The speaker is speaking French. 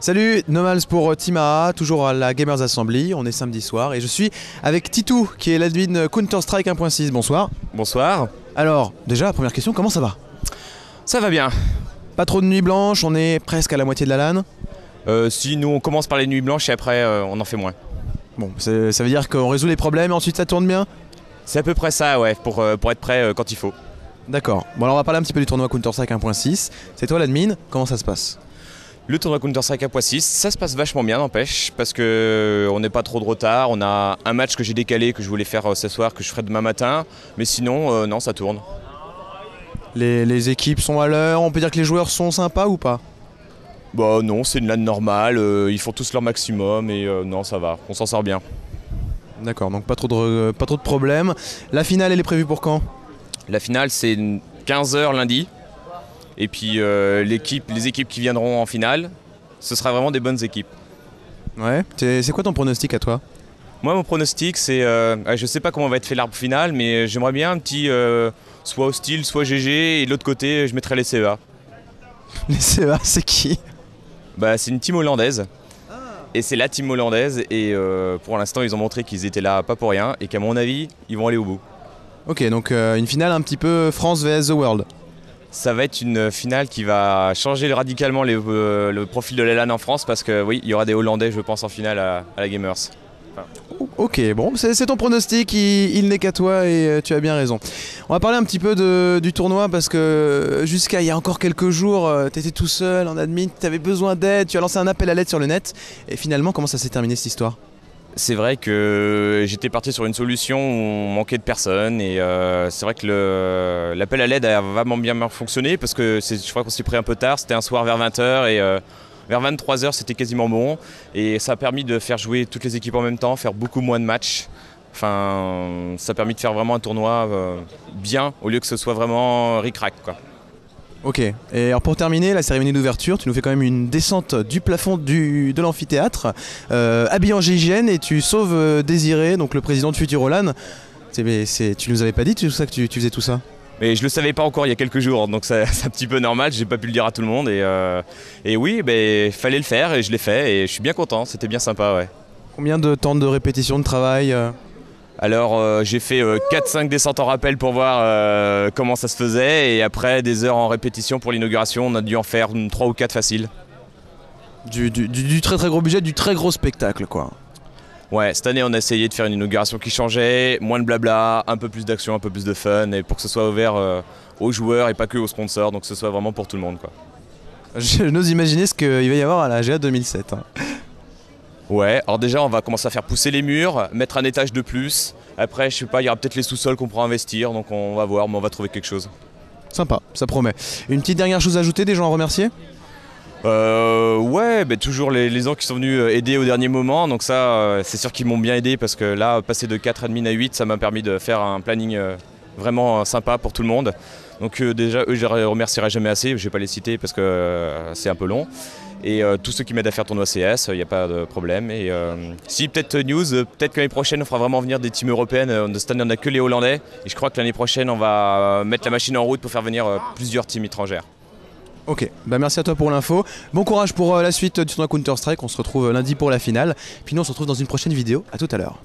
Salut, Nomals pour Team AA, toujours à la Gamers Assembly, on est samedi soir et je suis avec Titou qui est l'admin Counter-Strike 1.6, bonsoir. Bonsoir. Alors, déjà, première question, comment ça va? Ça va bien. Pas trop de nuits blanches, on est presque à la moitié de la LAN. Si nous on commence par les nuits blanches et après on en fait moins. Bon, ça veut dire qu'on résout les problèmes et ensuite ça tourne bien? C'est à peu près ça, ouais, pour être prêt quand il faut. D'accord, bon alors on va parler un petit peu du tournoi Counter-Strike 1.6, c'est toi l'admin, comment ça se passe? Le tournoi Counter-Strike 1.6, ça se passe vachement bien, n'empêche, parce que on n'est pas trop de retard. On a un match que j'ai décalé, que je voulais faire ce soir, que je ferai demain matin. Mais sinon, non, ça tourne. Les équipes sont à l'heure, on peut dire que les joueurs sont sympas ou pas? Bah non, c'est une LAN normale, ils font tous leur maximum et non, ça va, on s'en sort bien. D'accord, donc pas trop de problèmes. La finale, elle est prévue pour quand? La finale, c'est 15 h lundi. Et puis les équipes qui viendront en finale, ce sera vraiment des bonnes équipes. Ouais, c'est quoi ton pronostic à toi? Moi, mon pronostic, c'est... je sais pas comment va être fait l'arbre final, mais j'aimerais bien un petit... soit hostile, soit GG, et de l'autre côté, je mettrais les CEA. Les CEA, c'est qui? Bah, c'est une team hollandaise. Et c'est la team hollandaise, et pour l'instant, ils ont montré qu'ils étaient là pas pour rien, et qu'à mon avis, ils vont aller au bout. Ok, donc une finale un petit peu France vs The World. Ça va être une finale qui va changer radicalement le profil de la LAN en France, parce que oui, il y aura des Hollandais, je pense, en finale à la Gamers. Enfin. Ok, bon, c'est ton pronostic, il n'est qu'à toi et tu as bien raison. On va parler un petit peu du tournoi parce que jusqu'à il y a encore quelques jours, tu étais tout seul en admin, tu avais besoin d'aide, tu as lancé un appel à l'aide sur le net. Et finalement, comment ça s'est terminé cette histoire? C'est vrai que j'étais parti sur une solution où on manquait de personnes et c'est vrai que l'appel à l'aide a vraiment bien fonctionné parce que je crois qu'on s'est pris un peu tard, c'était un soir vers 20 h et vers 23 h c'était quasiment bon et ça a permis de faire jouer toutes les équipes en même temps, faire beaucoup moins de matchs. Enfin, ça a permis de faire vraiment un tournoi bien au lieu que ce soit vraiment ric-rac, quoi. Ok, et alors pour terminer la cérémonie d'ouverture, tu nous fais quand même une descente du plafond de l'amphithéâtre, habillé en GIGN et tu sauves Désiré, donc le président de Futurolan. Tu nous avais pas dit tout ça que tu faisais tout ça? Mais je le savais pas encore il y a quelques jours, donc c'est un petit peu normal, j'ai pas pu le dire à tout le monde et oui, fallait le faire et je l'ai fait et je suis bien content, c'était bien sympa, ouais. Combien de temps de répétition de travail? Alors j'ai fait 4-5 descentes en rappel pour voir comment ça se faisait et après des heures en répétition pour l'inauguration, on a dû en faire 3 ou 4 faciles. Du très très gros budget, du très gros spectacle quoi. Ouais, cette année on a essayé de faire une inauguration qui changeait, moins de blabla, un peu plus d'action, un peu plus de fun et pour que ce soit ouvert aux joueurs et pas que aux sponsors, donc que ce soit vraiment pour tout le monde, quoi. Je n'ose imaginer ce qu'il va y avoir à la GA 2007. Hein. Ouais, alors déjà on va commencer à faire pousser les murs, mettre un étage de plus. Après, je sais pas, il y aura peut-être les sous-sols qu'on pourra investir, donc on va voir, mais on va trouver quelque chose. Sympa, ça promet. Une petite dernière chose à ajouter, des gens à remercier? Ouais, toujours les gens qui sont venus aider au dernier moment, donc ça c'est sûr qu'ils m'ont bien aidé parce que là, passer de 4 admins à 8, ça m'a permis de faire un planning vraiment sympa pour tout le monde. Donc déjà, eux, je les remercierai jamais assez, je vais pas les citer parce que c'est un peu long. Et tous ceux qui m'aident à faire tournoi CS, il n'y a pas de problème. Et si peut-être news, peut-être que l'année prochaine on fera vraiment venir des teams européennes. Cette année on n'a que les Hollandais. Et je crois que l'année prochaine on va mettre la machine en route pour faire venir plusieurs teams étrangères. Ok, bah merci à toi pour l'info. Bon courage pour la suite du tournoi Counter-Strike, on se retrouve lundi pour la finale. Puis nous on se retrouve dans une prochaine vidéo, à tout à l'heure.